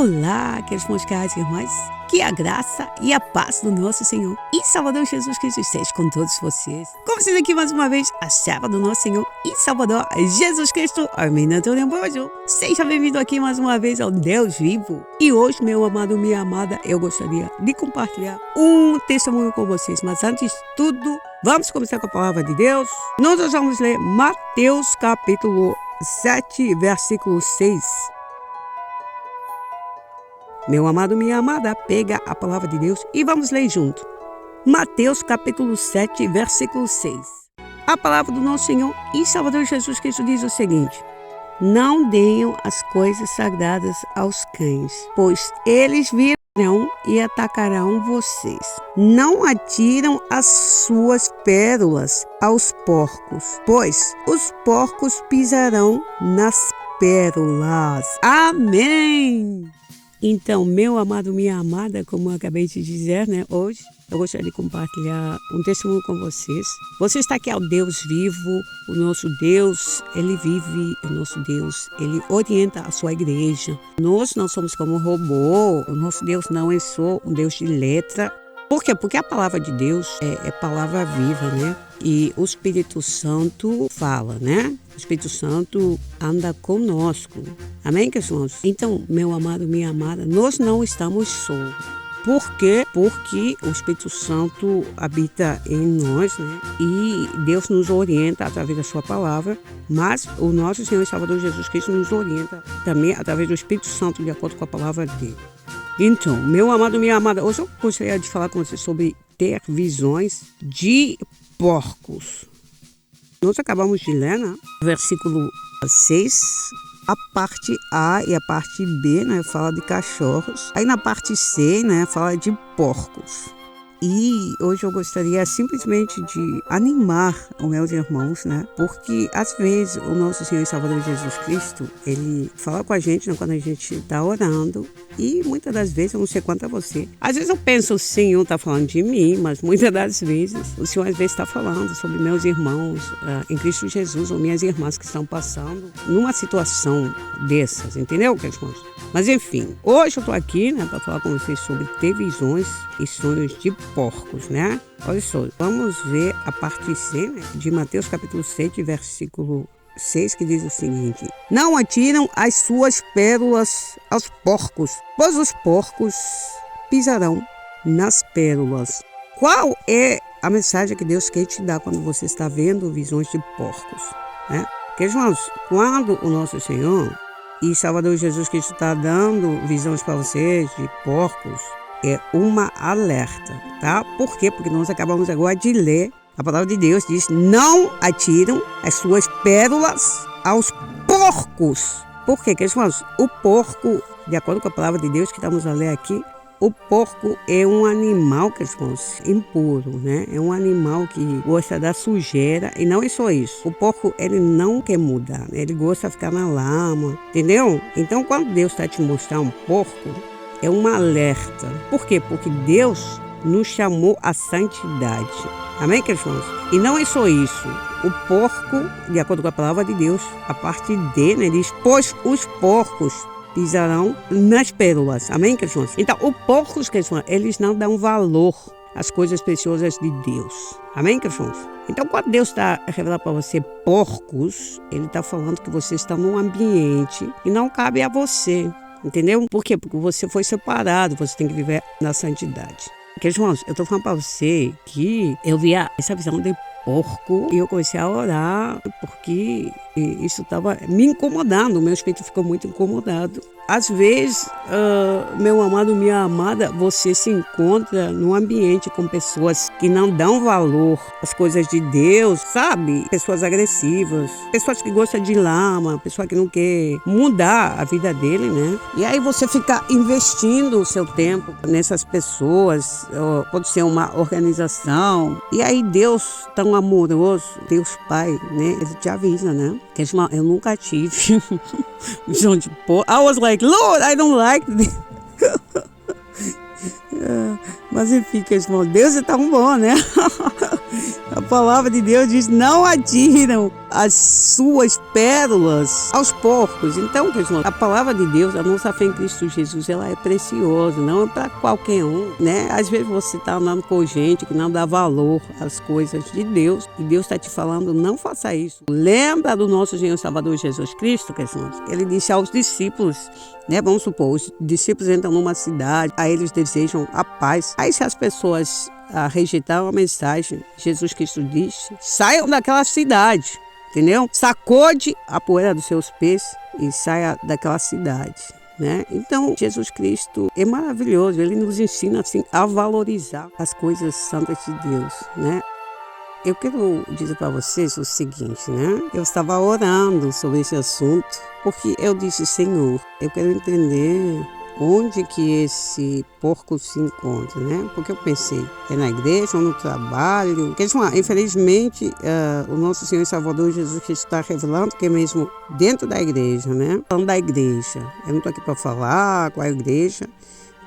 Olá, queridos meus caros irmãos, que a graça e a paz do nosso Senhor e Salvador Jesus Cristo esteja com todos vocês. Com vocês aqui mais uma vez, a serva do nosso Senhor e Salvador Jesus Cristo, Armin Antônio Bojo. Seja bem-vindo aqui mais uma vez ao Deus Vivo. E hoje, meu amado, minha amada, eu gostaria de compartilhar um testemunho com vocês. Mas antes de tudo, vamos começar com a palavra de Deus. Nós hoje vamos ler Mateus capítulo 7, versículo 6. Meu amado, minha amada, pega a palavra de Deus e vamos ler junto. Mateus capítulo 7, versículo 6. A palavra do nosso Senhor e Salvador Jesus Cristo diz o seguinte: não deem as coisas sagradas aos cães, pois eles virão e atacarão vocês. Não atiram as suas pérolas aos porcos, pois os porcos pisarão nas pérolas. Amém! Então, meu amado, minha amada, como eu acabei de dizer, hoje eu gostaria de compartilhar um testemunho com vocês. Você está aqui ao Deus vivo, o nosso Deus, Ele vive, o nosso Deus, Ele orienta a sua igreja. Nós não somos como um robô, o nosso Deus não é só um Deus de letra. Por quê? Porque a palavra de Deus é palavra viva, E o Espírito Santo fala, O Espírito Santo anda conosco. Amém, irmãos? Então, meu amado, minha amada, nós não estamos só. Por quê? Porque o Espírito Santo habita em nós, E Deus nos orienta através da sua palavra, mas o nosso Senhor e Salvador Jesus Cristo nos orienta também através do Espírito Santo, de acordo com a palavra dele. Então, meu amado, minha amada, hoje eu gostaria de falar com você sobre ter visões de porcos. Nós acabamos de ler, versículo 6, a parte A e a parte B, fala de cachorros. Aí na parte C, fala de porcos. E hoje eu gostaria simplesmente de animar os meus irmãos, Porque às vezes o nosso Senhor e Salvador Jesus Cristo, Ele fala com a gente quando a gente está orando. E muitas das vezes, eu não sei quanto a você, às vezes eu penso, o Senhor está falando de mim, mas muitas das vezes, o Senhor às vezes está falando sobre meus irmãos em Cristo Jesus, ou minhas irmãs que estão passando numa situação dessas, entendeu, irmãos? Mas enfim, hoje eu estou aqui, para falar com vocês sobre ter visões e sonhos de porcos, Olha só, vamos ver a parte C, de Mateus capítulo 7, versículo 6, que diz o seguinte: não atiram as suas pérolas aos porcos, pois os porcos pisarão nas pérolas. Qual é a mensagem que Deus quer te dar quando você está vendo visões de porcos? Porque, irmãos, quando o nosso Senhor e Salvador Jesus Cristo está dando visões para vocês de porcos, é uma alerta, tá? Por quê? Porque nós acabamos agora de ler. A palavra de Deus diz: não atiram as suas pérolas aos porcos. Por quê, irmãos? O porco, de acordo com a palavra de Deus que estamos a ler aqui, o porco é um animal, irmãos, impuro, É um animal que gosta da sujeira, e não é só isso. O porco, ele não quer mudar, Ele gosta de ficar na lama, entendeu? Então, quando Deus está te mostrando um porco, é um alerta. Por quê? Porque Deus nos chamou à santidade. Amém, irmãos? E não é só isso. O porco, de acordo com a palavra de Deus, a parte dele, diz: pois os porcos pisarão nas pérolas. Amém, irmãos? Então, os porcos, irmãos, eles não dão valor às coisas preciosas de Deus. Amém, irmãos? Então, quando Deus está revelando para você porcos, Ele está falando que você está num ambiente que não cabe a você. Entendeu? Por quê? Porque você foi separado, você tem que viver na santidade. Porque, irmãos, eu estou falando para você que eu via essa visão de porco e eu comecei a orar porque isso estava me incomodando, o meu espírito ficou muito incomodado. Às vezes, meu amado, minha amada, você se encontra num ambiente com pessoas que não dão valor às coisas de Deus, sabe? Pessoas agressivas, pessoas que gostam de lama, pessoa que não quer mudar a vida dele, E aí você fica investindo o seu tempo nessas pessoas, pode ser uma organização, e aí Deus, tão amoroso, Deus Pai, Ele te avisa, Que eu nunca tive visão de porco. I was like, Lord, I don't like this. Mas enfim, irmão, Deus é tão bom, A palavra de Deus diz: não atiram as suas pérolas aos porcos. Então, irmãos, a palavra de Deus, a nossa fé em Cristo Jesus, ela é preciosa, não é para qualquer um, né? Às vezes você está andando com gente que não dá valor às coisas de Deus, e Deus está te falando, não faça isso. Lembra do nosso Senhor Salvador Jesus Cristo, irmãos? Ele disse aos discípulos, né? Vamos supor, os discípulos entram numa cidade, aí eles desejam a paz. Aí se as pessoas rejeitaram a mensagem, Jesus Cristo disse, saiam daquela cidade, entendeu? Sacode a poeira dos seus pés e saia daquela cidade, né? Então, Jesus Cristo é maravilhoso, ele nos ensina assim a valorizar as coisas santas de Deus, né? Eu quero dizer para vocês o seguinte, né? Eu estava orando sobre esse assunto, porque eu disse, Senhor, eu quero entender onde que esse porco se encontra, né? Porque eu pensei, é na igreja ou no trabalho? Porque, infelizmente, o nosso Senhor e Salvador Jesus Cristo está revelando que é mesmo dentro da igreja, né? Falando da igreja. Eu não estou aqui para falar qual é a igreja,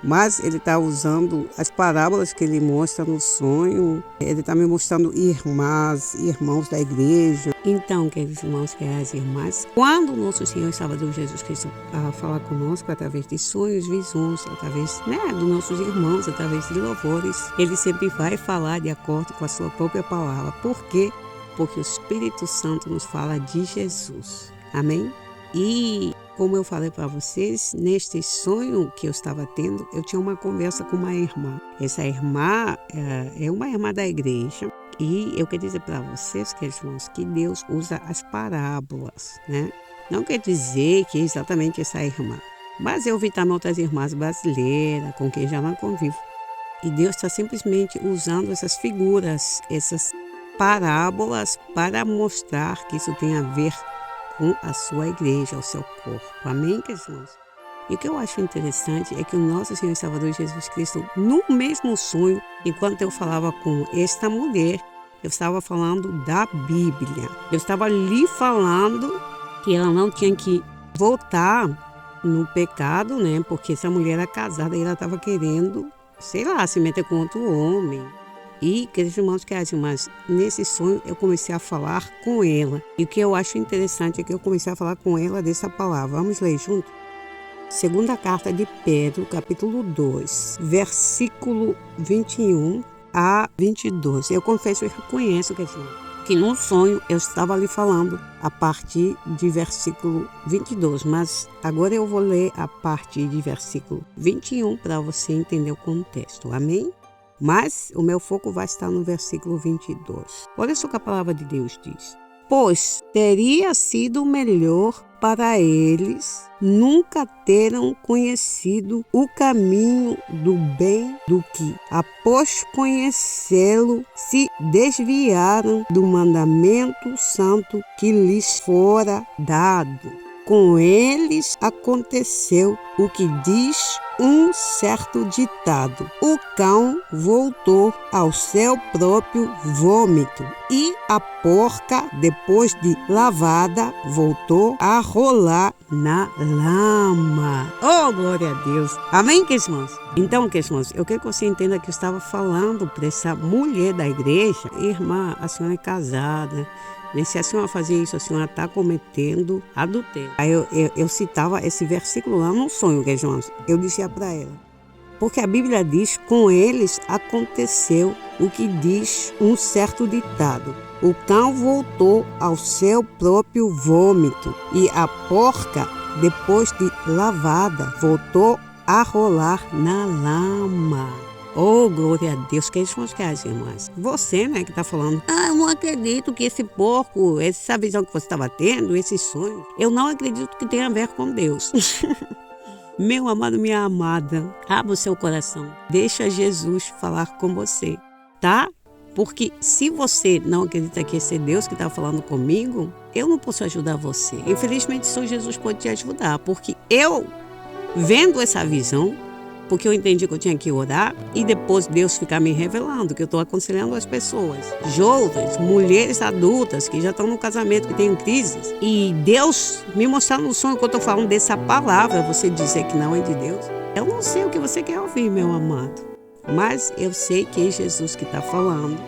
mas ele está usando as parábolas que ele mostra no sonho. Ele está me mostrando irmãs, irmãos da igreja. Então, queridos irmãos, queridas irmãs, quando o nosso Senhor e Salvador Jesus Cristo fala conosco através de sonhos, visões, através dos nossos irmãos, através de louvores, ele sempre vai falar de acordo com a sua própria palavra. Por quê? Porque o Espírito Santo nos fala de Jesus. Amém? E como eu falei para vocês, neste sonho que eu estava tendo, eu tinha uma conversa com uma irmã. Essa irmã é uma irmã da igreja. E eu quero dizer para vocês, queridos irmãos, que Deus usa as parábolas, né? Não quer dizer que é exatamente essa irmã. Mas eu vi também outras irmãs brasileiras com quem já não convivo. E Deus está simplesmente usando essas figuras, essas parábolas para mostrar que isso tem a ver com a sua igreja, o seu corpo. Amém, queridos irmãos? E o que eu acho interessante é que o nosso Senhor e Salvador Jesus Cristo, no mesmo sonho, enquanto eu falava com esta mulher, eu estava falando da Bíblia. Eu estava lhe falando que ela não tinha que voltar no pecado, né? Porque essa mulher era casada e ela estava querendo, sei lá, se meter com outro homem. E, queridos irmãos, queridas irmãs, nesse sonho eu comecei a falar com ela. E o que eu acho interessante é que eu comecei a falar com ela dessa palavra. Vamos ler junto? Segunda carta de Pedro, capítulo 2, versículo 21 a 22. Eu confesso e reconheço, queridos irmãos, que no sonho eu estava lhe falando a partir de versículo 22, mas agora eu vou ler a partir de versículo 21 para você entender o contexto. Amém? Mas o meu foco vai estar no versículo 22. Olha só o que a palavra de Deus diz. Pois teria sido melhor para eles nunca terem conhecido o caminho do bem do que, após conhecê-lo, se desviaram do mandamento santo que lhes fora dado. Com eles aconteceu o que diz um certo ditado: o cão voltou ao seu próprio vômito, e a porca, depois de lavada, voltou a rolar na lama. Oh, glória a Deus! Amém, queridos irmãos? Então, queridos irmãos, eu quero que você entenda que eu estava falando para essa mulher da igreja: irmã, a senhora é casada. Se a senhora fazer isso, a senhora está cometendo adultério. Aí eu citava esse versículo lá no sonho, queridos irmãos. Eu dizia para ela: porque a Bíblia diz, com eles aconteceu o que diz um certo ditado: o cão voltou ao seu próprio vômito, e a porca, depois de lavada, voltou a rolar na lama. Oh, glória a Deus, que eles irmãs. Você, né, que está falando, eu não acredito que esse porco, essa visão que você estava tendo, esse sonho, eu não acredito que tenha a ver com Deus. Meu amado, minha amada, abra o seu coração. Deixa Jesus falar com você, tá? Porque se você não acredita que esse é Deus que está falando comigo, eu não posso ajudar você. Infelizmente, só Jesus pode te ajudar, porque eu, vendo essa visão, porque eu entendi que eu tinha que orar e depois Deus ficar me revelando, que eu estou aconselhando as pessoas, jovens, mulheres adultas que já estão no casamento, que têm crises, e Deus me mostrar no sonho que eu estou falando dessa palavra, você dizer que não é de Deus. Eu não sei o que você quer ouvir, meu amado, mas eu sei que é Jesus que está falando,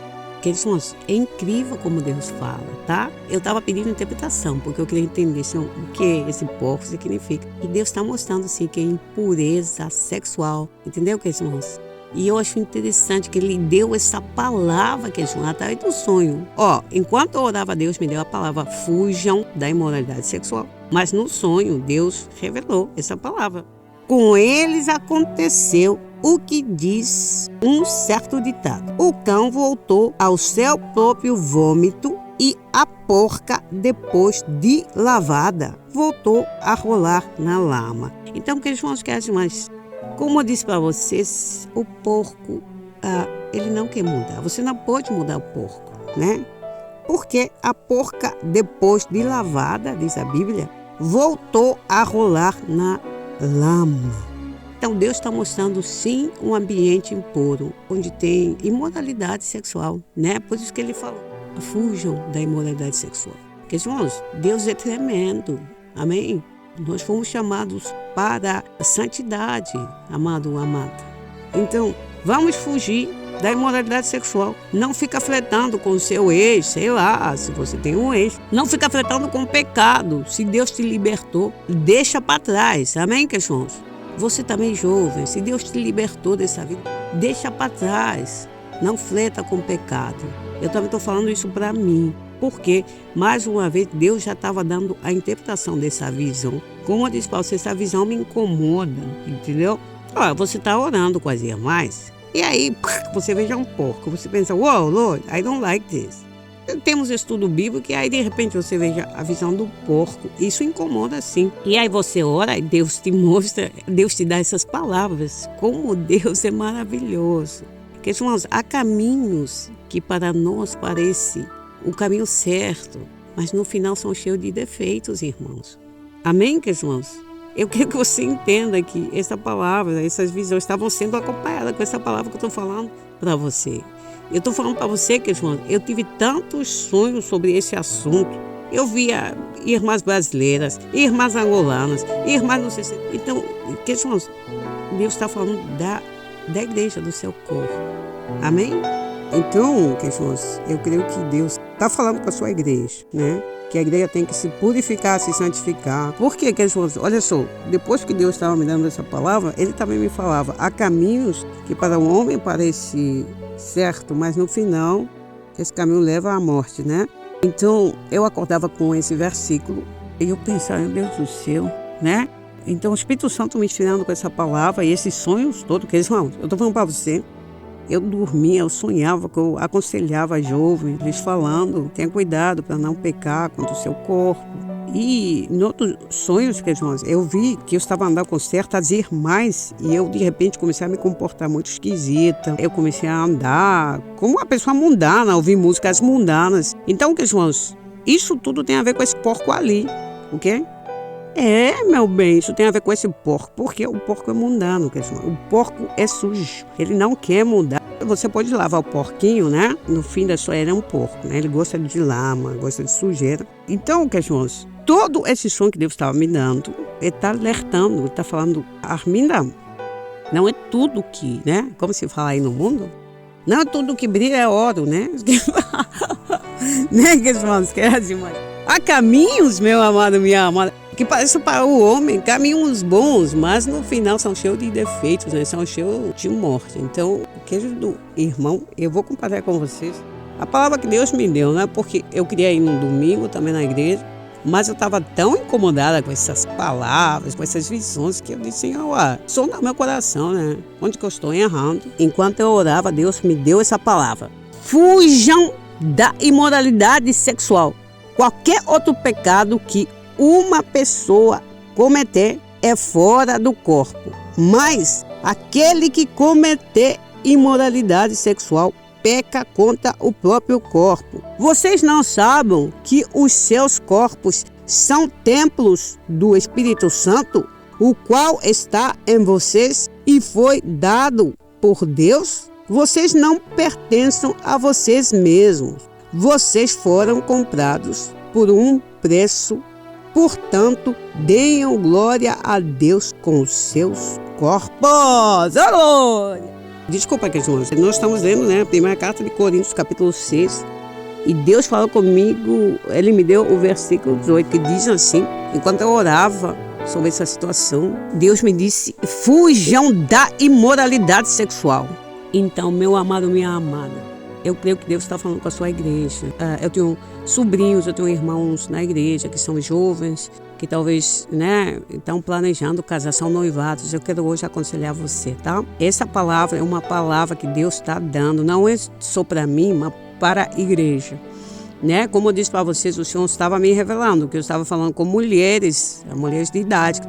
Queridos irmãos, é incrível como Deus fala, tá? Eu estava pedindo interpretação, porque eu queria entender o que esse porco significa. E Deus está mostrando, assim, que é impureza sexual. Entendeu, queridos irmãos? E eu acho interessante que Ele deu essa palavra, queridos irmãos, através do sonho. Enquanto eu orava, Deus me deu a palavra: fujam da imoralidade sexual. Mas no sonho, Deus revelou essa palavra. Com eles aconteceu o que diz um certo ditado: o cão voltou ao seu próprio vômito e a porca, depois de lavada, voltou a rolar na lama. Então, queridos irmãos, como eu disse para vocês, o porco, ele não quer mudar. Você não pode mudar o porco, né? Porque a porca, depois de lavada, diz a Bíblia, voltou a rolar na lama. Então Deus está mostrando, sim, um ambiente impuro, onde tem imoralidade sexual, né? Por isso que Ele falou: fujam da imoralidade sexual. Porque, irmãos, Deus é tremendo, amém? Nós fomos chamados para a santidade, amado ou amada. Então, vamos fugir da imoralidade sexual. Não fica flertando com o seu ex, sei lá, se você tem um ex. Não fica flertando com o pecado. Se Deus te libertou, deixa para trás. Amém, irmãos? Você também, jovem, se Deus te libertou dessa vida, deixa para trás. Não fleta com o pecado. Eu também estou falando isso para mim. Porque, mais uma vez, Deus já estava dando a interpretação dessa visão. Como eu disse para você, essa visão me incomoda, entendeu? Você está orando com as irmãs, e aí você veja um porco. Você pensa: wow, Lord, I don't like this. Temos estudo bíblico, e aí de repente você veja a visão do porco. Isso incomoda, sim. E aí você ora e Deus te mostra, Deus te dá essas palavras. Como Deus é maravilhoso. Porque, irmãos, há caminhos que para nós parecem o caminho certo, mas no final são cheios de defeitos, irmãos. Amém, irmãos? Eu quero que você entenda que essa palavra, essas visões estavam sendo acompanhadas com essa palavra que eu estou falando para você. Eu estou falando para você, irmãos, eu tive tantos sonhos sobre esse assunto. Eu via irmãs brasileiras, irmãs angolanas, irmãs não sei se... Então, irmãos, Deus está falando da igreja, do seu corpo. Amém? Então, irmãos, eu creio que Deus está falando com a sua igreja, né? Que a igreja tem que se purificar, se santificar. Por quê, irmãos? Olha só, depois que Deus estava me dando essa palavra, Ele também me falava: há caminhos que para o homem parece certo, mas no final, esse caminho leva à morte, né? Então, eu acordava com esse versículo e eu pensava: meu Deus do céu, né? Então, o Espírito Santo me ensinando com essa palavra e esses sonhos todos, que irmãos, eu estou falando para você. Eu dormia, eu sonhava, que eu aconselhava jovens, lhes falando: tenha cuidado para não pecar contra o seu corpo. E em outros sonhos, irmãos, eu vi que eu estava andando com certas irmãs e eu, de repente, comecei a me comportar muito esquisita. Eu comecei a andar como uma pessoa mundana, ouvir músicas mundanas. Então, irmãos, isso tudo tem a ver com esse porco ali, ok? Meu bem, isso tem a ver com esse porco, porque o porco é mundano, o porco é sujo, ele não quer mudar. Você pode lavar o porquinho, né? No fim da sua era é um porco, né? Ele gosta de lama, gosta de sujeira. Então, irmãos, todo esse som que Deus estava me dando, Ele está alertando, Ele está falando: Arminda, não é tudo que, né? Como se fala aí no mundo, não é tudo que brilha é ouro, né? Né, irmãos? Há caminhos, meu amado, minha amada, que parecem para o homem caminhos bons, mas no final são cheios de defeitos, né? São cheios de morte. Então, querido irmão, eu vou compartilhar com vocês a palavra que Deus me deu, né? Porque eu queria ir no domingo também na igreja, mas eu estava tão incomodada com essas palavras, com essas visões, que eu disse: Senhor, som no meu coração, né? Onde que eu estou errando? Enquanto eu orava, Deus me deu essa palavra: fujam da imoralidade sexual. Qualquer outro pecado que uma pessoa cometer é fora do corpo, mas aquele que cometer imoralidade sexual peca contra o próprio corpo. Vocês não sabem que os seus corpos são templos do Espírito Santo, o qual está em vocês e foi dado por Deus? Vocês não pertencem a vocês mesmos. Vocês foram comprados por um preço. Portanto, deem glória a Deus com os seus corpos. Glória! Desculpa, queridos, nós estamos lendo, né, a primeira carta de Coríntios, capítulo 6. E Deus falou comigo, Ele me deu o versículo 18, que diz assim, enquanto eu orava sobre essa situação, Deus me disse, fujam da imoralidade sexual. Então, meu amado, minha amada, eu creio que Deus está falando com a sua igreja. Eu tenho sobrinhos, eu tenho irmãos na igreja que são jovens, que talvez, né, estão planejando casar, são noivados. Eu quero hoje aconselhar você, tá? Essa palavra é uma palavra que Deus está dando, não é só para mim, mas para a igreja. Né? Como eu disse para vocês, o Senhor estava me revelando que eu estava falando com mulheres de idade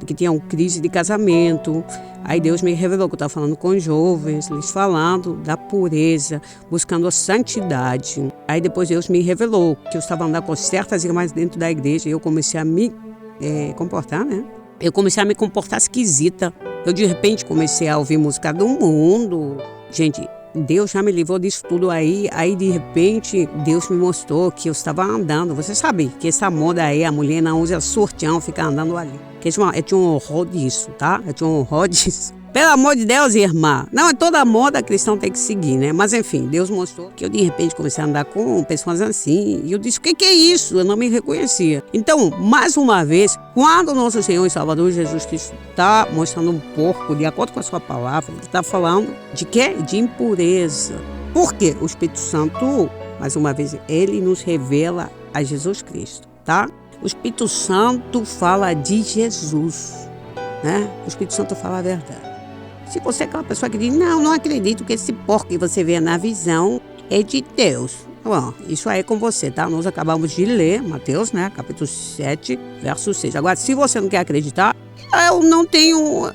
que tinham crise de casamento. Aí Deus me revelou que eu estava falando com jovens, eles falando da pureza, buscando a santidade. Aí depois Deus me revelou que eu estava andando com certas irmãs dentro da igreja e eu comecei a me comportar, né? Eu comecei a me comportar esquisita. Eu de repente comecei a ouvir música do mundo. Gente, Deus já me livrou disso tudo aí de repente Deus me mostrou que eu estava andando. Você sabe que essa moda aí, a mulher não usa sutiã, fica andando ali. Eu tinha um horror disso, tá? Eu tinha um horror disso. Pelo amor de Deus, irmã. Não, é toda moda cristão tem que seguir, né? Mas enfim, Deus mostrou que eu de repente comecei a andar com pessoas assim. E eu disse, o que é isso? Eu não me reconhecia. Então, mais uma vez, quando o nosso Senhor e Salvador Jesus Cristo está mostrando um porco, de acordo com a sua palavra, ele está falando de quê? De impureza. Por quê? O Espírito Santo, mais uma vez, ele nos revela a Jesus Cristo, tá? O Espírito Santo fala de Jesus, né? O Espírito Santo fala a verdade. Se você é aquela pessoa que diz, não acredito que esse porco que você vê na visão é de Deus. Bom, isso aí é com você, tá? Nós acabamos de ler Mateus, né? Capítulo 7, verso 6. Agora, se você não quer acreditar, eu não tenho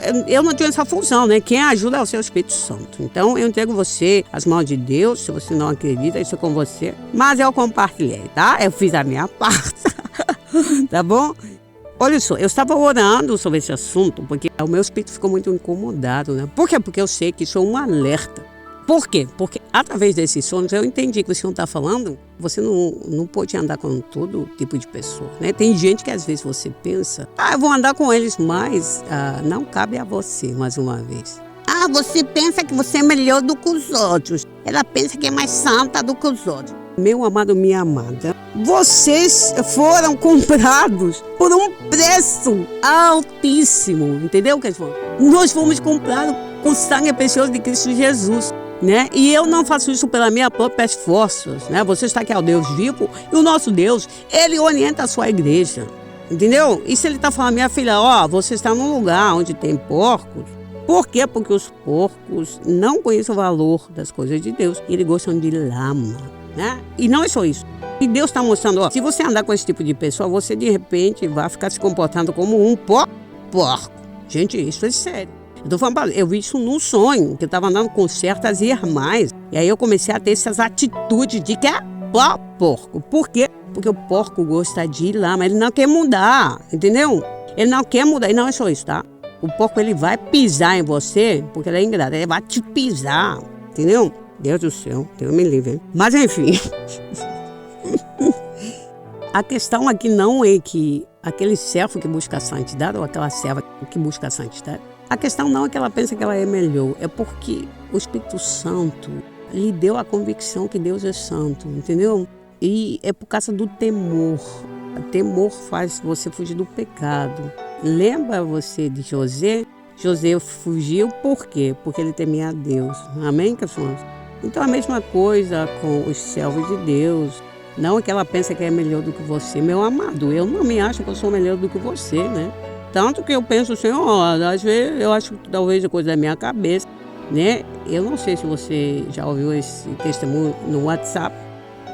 essa função, né? Quem ajuda é o seu Espírito Santo. Então, eu entrego você às mãos de Deus. Se você não acredita, isso é com você. Mas eu compartilhei, tá? Eu fiz a minha parte. Tá bom? Olha só, eu estava orando sobre esse assunto porque o meu espírito ficou muito incomodado, né? Por quê? Porque eu sei que isso é um alerta. Por quê? Porque através desses sonhos eu entendi que o Senhor está falando, você não pode andar com todo tipo de pessoa, né? Tem gente que às vezes você pensa, eu vou andar com eles, mas não cabe a você, mais uma vez. Você pensa que você é melhor do que os outros. Ela pensa que é mais santa do que os outros. Meu amado, minha amada, vocês foram comprados por um preço altíssimo, entendeu, Kesman? Nós fomos comprados com sangue precioso de Cristo Jesus, né? E eu não faço isso pelas minhas próprias forças, né? Você está aqui ao Deus vivo e o nosso Deus, Ele orienta a sua igreja, entendeu? E se Ele está falando, minha filha, você está num lugar onde tem porcos. Por quê? Porque os porcos não conhecem o valor das coisas de Deus e eles gostam de lama, né? E não é só isso. E Deus está mostrando, se você andar com esse tipo de pessoa, você de repente vai ficar se comportando como um porco. Gente, isso é sério. Eu vi isso num sonho, que eu estava andando com certas irmãs. E aí eu comecei a ter essas atitudes de que é porco. Por quê? Porque o porco gosta de lama, ele não quer mudar, entendeu? Ele não quer mudar, e não é só isso, tá? O porco, ele vai pisar em você, porque ele é ingrato, ele vai te pisar, entendeu? Deus do céu, Deus me livre, hein? Mas enfim, a questão aqui não é que aquele servo que busca a santidade ou aquela serva que busca a santidade, a questão não é que ela pensa que ela é melhor, é porque o Espírito Santo lhe deu a convicção que Deus é santo, entendeu? E é por causa do temor. O temor faz você fugir do pecado. Lembra você de José? José fugiu por quê? Porque ele temia a Deus. Amém, pessoal? Então a mesma coisa com os servos de Deus. Não é que ela pensa que é melhor do que você. Meu amado, eu não me acho que eu sou melhor do que você, né? Tanto que eu penso, Senhor, às vezes eu acho que talvez é coisa da minha cabeça, né? Eu não sei se você já ouviu esse testemunho no WhatsApp,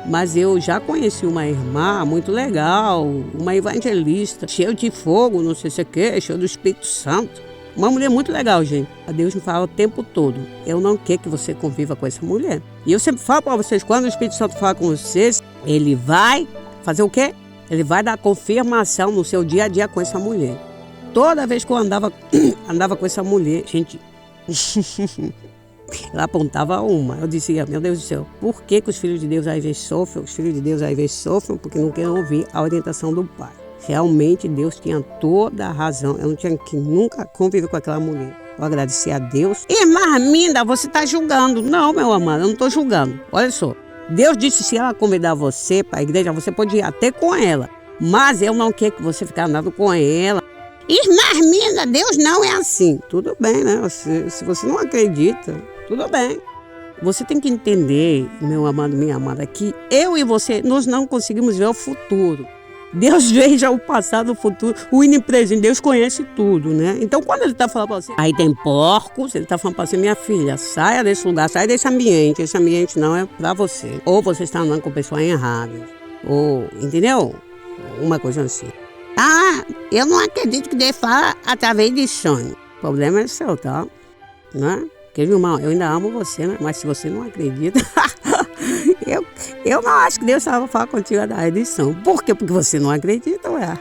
mas eu já conheci uma irmã muito legal, uma evangelista, cheia de fogo, não sei se é o que, cheia do Espírito Santo. Uma mulher muito legal, gente. A Deus me fala o tempo todo. Eu não quero que você conviva com essa mulher. E eu sempre falo para vocês, quando o Espírito Santo fala com vocês, ele vai fazer o quê? Ele vai dar confirmação no seu dia a dia com essa mulher. Toda vez que eu andava com essa mulher, gente, ela apontava uma. Eu dizia, meu Deus do céu, por que os filhos de Deus às vezes sofrem? Os filhos de Deus às vezes sofrem porque não querem ouvir a orientação do Pai. Realmente Deus tinha toda a razão. Eu não tinha que nunca conviver com aquela mulher. Vou agradecer a Deus. Irmã Arminda, você está julgando. Não, meu amado, eu não estou julgando. Olha só. Deus disse, se ela convidar você para a igreja, você pode ir até com ela. Mas eu não quero que você fique andando com ela. Irmã Arminda, Deus não é assim. Tudo bem, né? Se você não acredita, tudo bem. Você tem que entender, meu amado, minha amada, que eu e você, nós não conseguimos ver o futuro. Deus veja o passado, o futuro, o inipresente. Deus conhece tudo, né? Então, quando ele está falando para você, aí tem porcos, ele está falando para você, minha filha, saia desse lugar, saia desse ambiente. Esse ambiente não é para você. Ou você está andando com pessoas erradas. Ou, entendeu? Uma coisa assim. Ah, eu não acredito que Deus fala através de sonho. O problema é seu, tá? Né? Porque, irmão, eu ainda amo você, né? Mas se você não acredita, eu não acho que Deus estava falando contigo da edição. Por quê? Porque você não acredita, ué.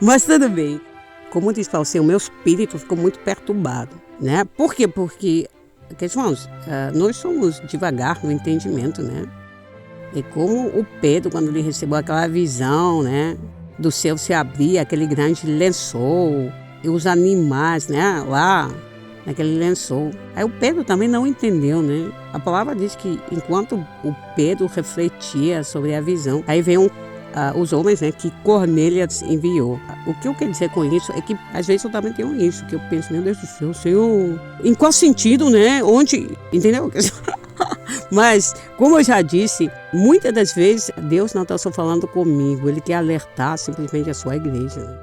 Mas tudo bem. Como disse para você, o meu espírito ficou muito perturbado, né? Por quê? Porque, irmãos, nós somos devagar no entendimento, né? E como o Pedro, quando ele recebeu aquela visão, né? Do céu se abrir, aquele grande lençol, e os animais, né? Lá, naquele lençol. Aí o Pedro também não entendeu, né? A palavra diz que enquanto o Pedro refletia sobre a visão, aí vem os homens, né, que Cornélias enviou. O que eu quero dizer com isso é que às vezes eu também tenho isso, que eu penso, meu Deus do céu, Senhor, em qual sentido, né? Onde, entendeu? Mas, como eu já disse, muitas das vezes Deus não está só falando comigo, Ele quer alertar simplesmente a sua igreja, né?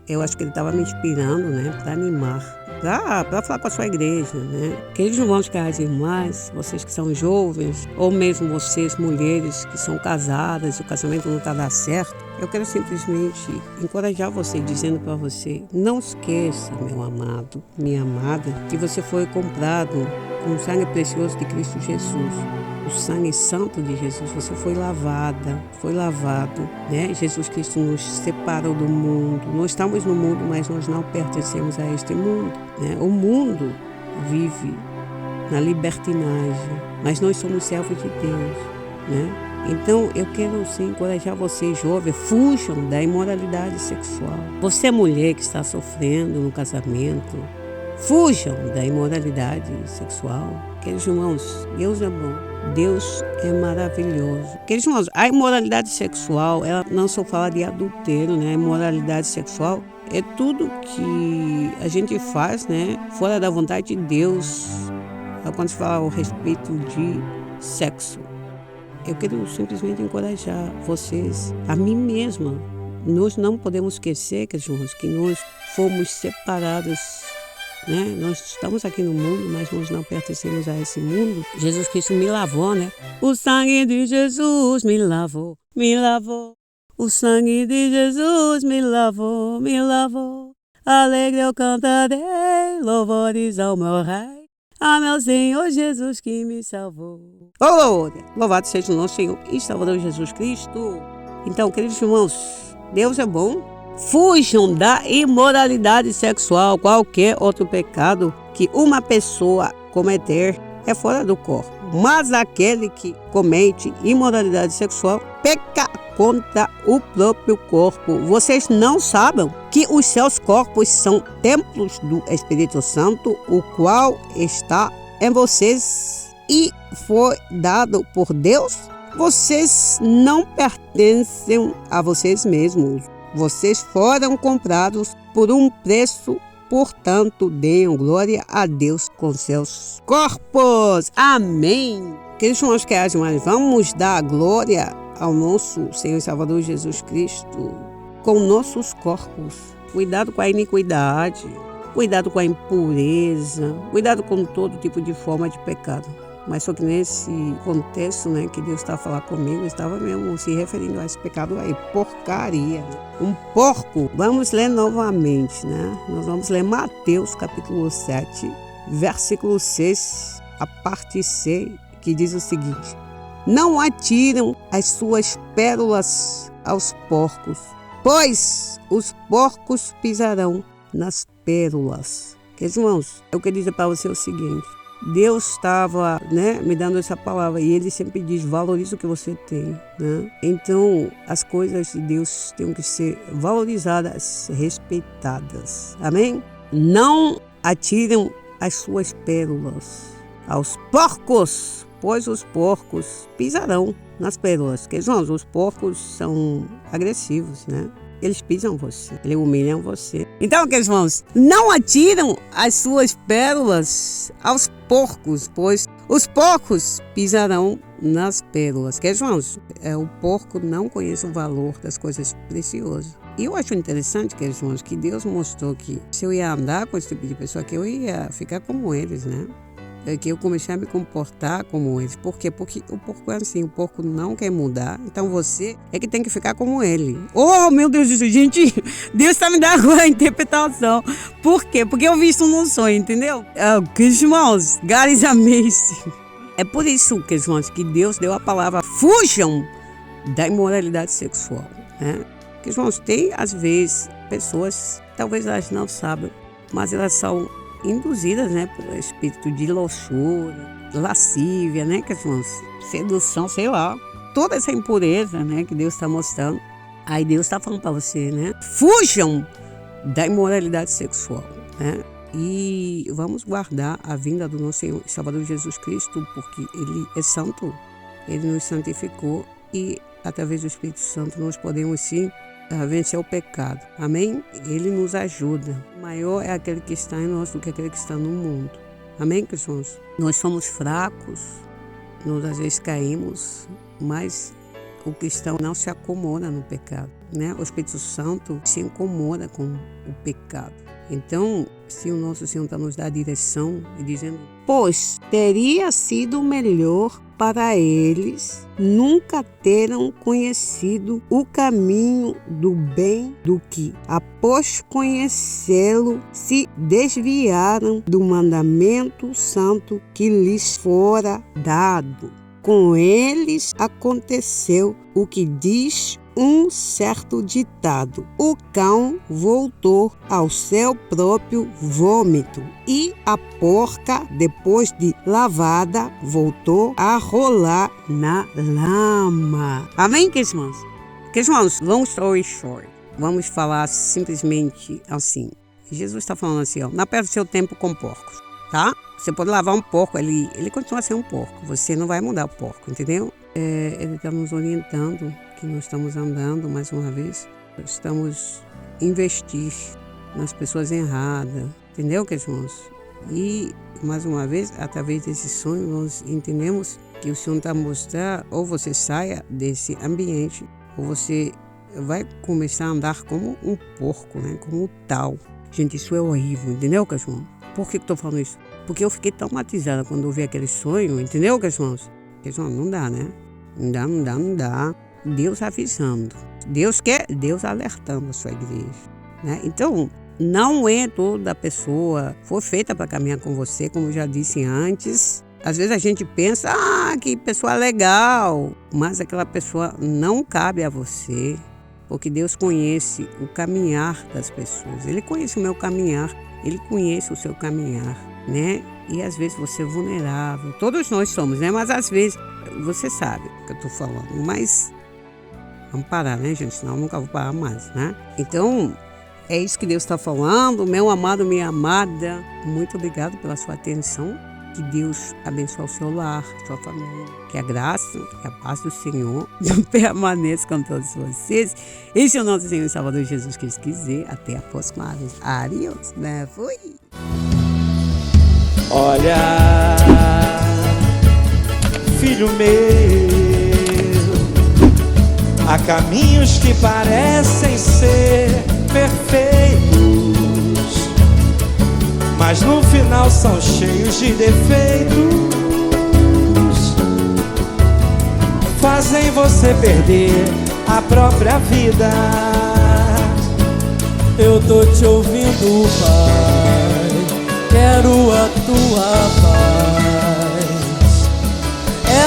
Eu acho que Ele estava me inspirando, né, para animar, para falar com a sua igreja, né? Queridos irmãos, caras irmãs, vocês que são jovens, ou mesmo vocês, mulheres que são casadas e o casamento não está dando certo, eu quero simplesmente encorajar você, dizendo para você, não esqueça, meu amado, minha amada, que você foi comprado com o sangue precioso de Cristo Jesus. O sangue santo de Jesus, você foi lavado, né? Jesus Cristo nos separou do mundo. Nós estamos no mundo, mas nós não pertencemos a este mundo, né? O mundo vive na libertinagem, mas nós somos servos de Deus, né? Então, eu quero sim encorajar você, jovem, fujam da imoralidade sexual. Você, mulher que está sofrendo no casamento, fujam da imoralidade sexual. Queridos irmãos, Deus é bom. Deus é maravilhoso. Queridos irmãos, a imoralidade sexual, ela não só fala de adultério, né? A imoralidade sexual é tudo que a gente faz, né? Fora da vontade de Deus. Quando se fala a respeito de sexo, eu quero simplesmente encorajar vocês, a mim mesma. Nós não podemos esquecer, queridos irmãos, que nós fomos separados, né? Nós estamos aqui no mundo, mas nós não pertencemos a esse mundo. Jesus Cristo me lavou, né? O sangue de Jesus me lavou, me lavou. O sangue de Jesus me lavou, me lavou. Alegre eu cantarei, louvores ao meu Rei, a meu Senhor Jesus que me salvou. Glória! Louvado seja o nosso Senhor e Salvador Jesus Cristo. Então, queridos irmãos, Deus é bom. Fujam da imoralidade sexual. Qualquer outro pecado que uma pessoa cometer é fora do corpo. Mas aquele que comete imoralidade sexual peca contra o próprio corpo. Vocês não sabem que os seus corpos são templos do Espírito Santo, o qual está em vocês e foi dado por Deus? Vocês não pertencem a vocês mesmos. Vocês foram comprados por um preço, portanto, deem glória a Deus com seus corpos. Amém. Queridos irmãos, vamos dar glória ao nosso Senhor e Salvador Jesus Cristo com nossos corpos. Cuidado com a iniquidade, cuidado com a impureza, cuidado com todo tipo de forma de pecado. Mas só que nesse contexto, né, que Deus está falando comigo, estava mesmo se referindo a esse pecado aí, porcaria. Um porco. Vamos ler novamente, né? Nós vamos ler Mateus capítulo 7, versículo 6, a parte C, que diz o seguinte: não atiram as suas pérolas aos porcos, pois os porcos pisarão nas pérolas. Queridos irmãos, eu queria dizer para você o seguinte: Deus estava, né, me dando essa palavra e Ele sempre diz, valoriza o que você tem, né? Então, as coisas de Deus têm que ser valorizadas, respeitadas. Amém? Não atiram as suas pérolas aos porcos, pois os porcos pisarão nas pérolas. Porque, irmãos, os porcos são agressivos, né? Eles pisam você, eles humilham você. Então, queridos irmãos, não atiram as suas pérolas aos porcos, pois os porcos pisarão nas pérolas. Queridos irmãos, o porco não conhece o valor das coisas preciosas. E eu acho interessante, queridos irmãos, que Deus mostrou que se eu ia andar com esse tipo de pessoa, que eu ia ficar como eles, né? Que eu comecei a me comportar como eles. Por quê? Porque o porco é assim, o porco não quer mudar, então você é que tem que ficar como ele. Oh, meu Deus do céu, gente, Deus está me dando a interpretação. Por quê? Porque eu vi isso num sonho, entendeu? Queridos irmãos, God is amazing. É por isso, queridos irmãos, que Deus deu a palavra: fujam da imoralidade sexual, né? Queridos irmãos, tem às vezes pessoas, talvez elas não saibam, mas elas são induzidas, né, pelo espírito de luxúria, lascívia, né, que irmãos, sedução, sei lá, toda essa impureza, né, que Deus está mostrando. Aí Deus está falando para você, né, fujam da imoralidade sexual, né, e vamos guardar a vinda do nosso Senhor e Salvador Jesus Cristo, porque Ele é santo, Ele nos santificou e através do Espírito Santo nós podemos sim vencer o pecado. Amém? Ele nos ajuda. O maior é aquele que está em nós do que aquele que está no mundo. Amém, cristãos? Nós somos fracos, nós às vezes caímos, mas o cristão não se acomoda no pecado, né? O Espírito Santo se incomoda com o pecado. Então, se o nosso Senhor está nos dando a direção e dizendo: pois teria sido melhor para eles nunca terem conhecido o caminho do bem do que, após conhecê-lo, se desviaram do mandamento santo que lhes fora dado. Com eles aconteceu o que diz um certo ditado: o cão voltou ao seu próprio vômito, e a porca, depois de lavada, voltou a rolar na lama. Amém, queridos irmãos? Queridos irmãos, long story short, vamos falar simplesmente assim. Jesus está falando assim, ó: não perde seu tempo com porcos, tá? Você pode lavar um porco, ele continua a ser um porco. Você não vai mudar o porco, entendeu? Ele está nos orientando que nós estamos andando, mais uma vez, estamos investir nas pessoas erradas, entendeu, queridos irmãos? E, mais uma vez, através desse sonho, nós entendemos que o Senhor está mostrando: ou você saia desse ambiente, ou você vai começar a andar como um porco, né? Como um tal. Gente, isso é horrível, entendeu, queridos irmãos? Por que eu estou falando isso? Porque eu fiquei traumatizada quando eu vi aquele sonho, entendeu, queridos irmãos? Queridos irmãos, não dá, né? Não dá. Deus avisando, Deus alertando a sua igreja, né? Então, não é toda pessoa foi feita para caminhar com você, como eu já disse antes. Às vezes a gente pensa: que pessoa legal, mas aquela pessoa não cabe a você, porque Deus conhece o caminhar das pessoas. Ele conhece o meu caminhar, Ele conhece o seu caminhar, né? E às vezes você é vulnerável, todos nós somos, né? Mas às vezes, você sabe o que eu estou falando, mas vamos parar, né, gente? Senão eu nunca vou parar mais, né? Então, é isso que Deus está falando. Meu amado, minha amada, muito obrigado pela sua atenção. Que Deus abençoe o seu lar, sua família. Que a graça e a paz do Senhor permaneça com todos vocês. Esse é o nosso Senhor e Salvador Jesus Cristo quiser. Até a próxima vez. Adiós, né? Fui! Olha, filho meu, há caminhos que parecem ser perfeitos, mas no final são cheios de defeitos, fazem você perder a própria vida. Eu tô te ouvindo, Pai, quero a tua paz,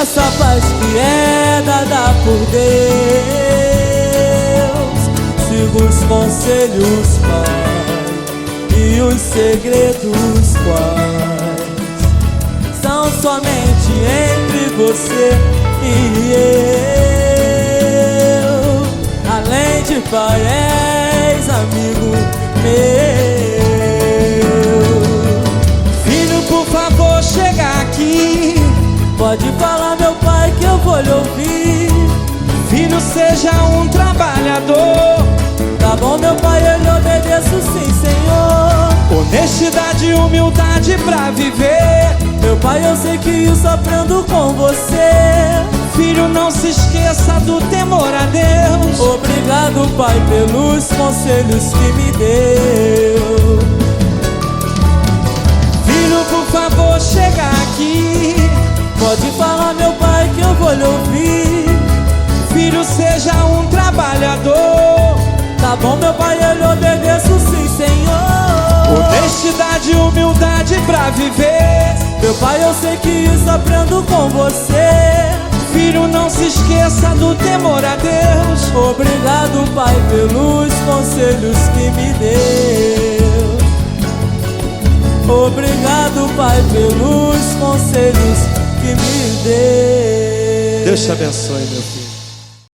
essa paz que é dada por Deus. Siga os conselhos, Pai, e os segredos quais são somente entre você e eu. Além de Pai, és amigo meu. Pode falar, meu pai, que eu vou lhe ouvir. Filho, seja um trabalhador. Tá bom, meu pai, eu lhe obedeço sim, Senhor. Honestidade e humildade pra viver. Meu pai, eu sei que isso aprendo com você. Filho, não se esqueça do temor a Deus. Obrigado, pai, pelos conselhos que me deu. Filho, por favor, chega aqui. Pode falar, meu pai, que eu vou lhe ouvir. Filho, seja um trabalhador. Tá bom, meu pai, eu lhe obedeço sim, Senhor. Honestidade e humildade pra viver. Meu pai, eu sei que isso aprendo com você. Filho, não se esqueça do temor a Deus. Obrigado, pai, pelos conselhos que me deu. Obrigado, pai, pelos conselhos que me deu. Deus te abençoe, meu filho.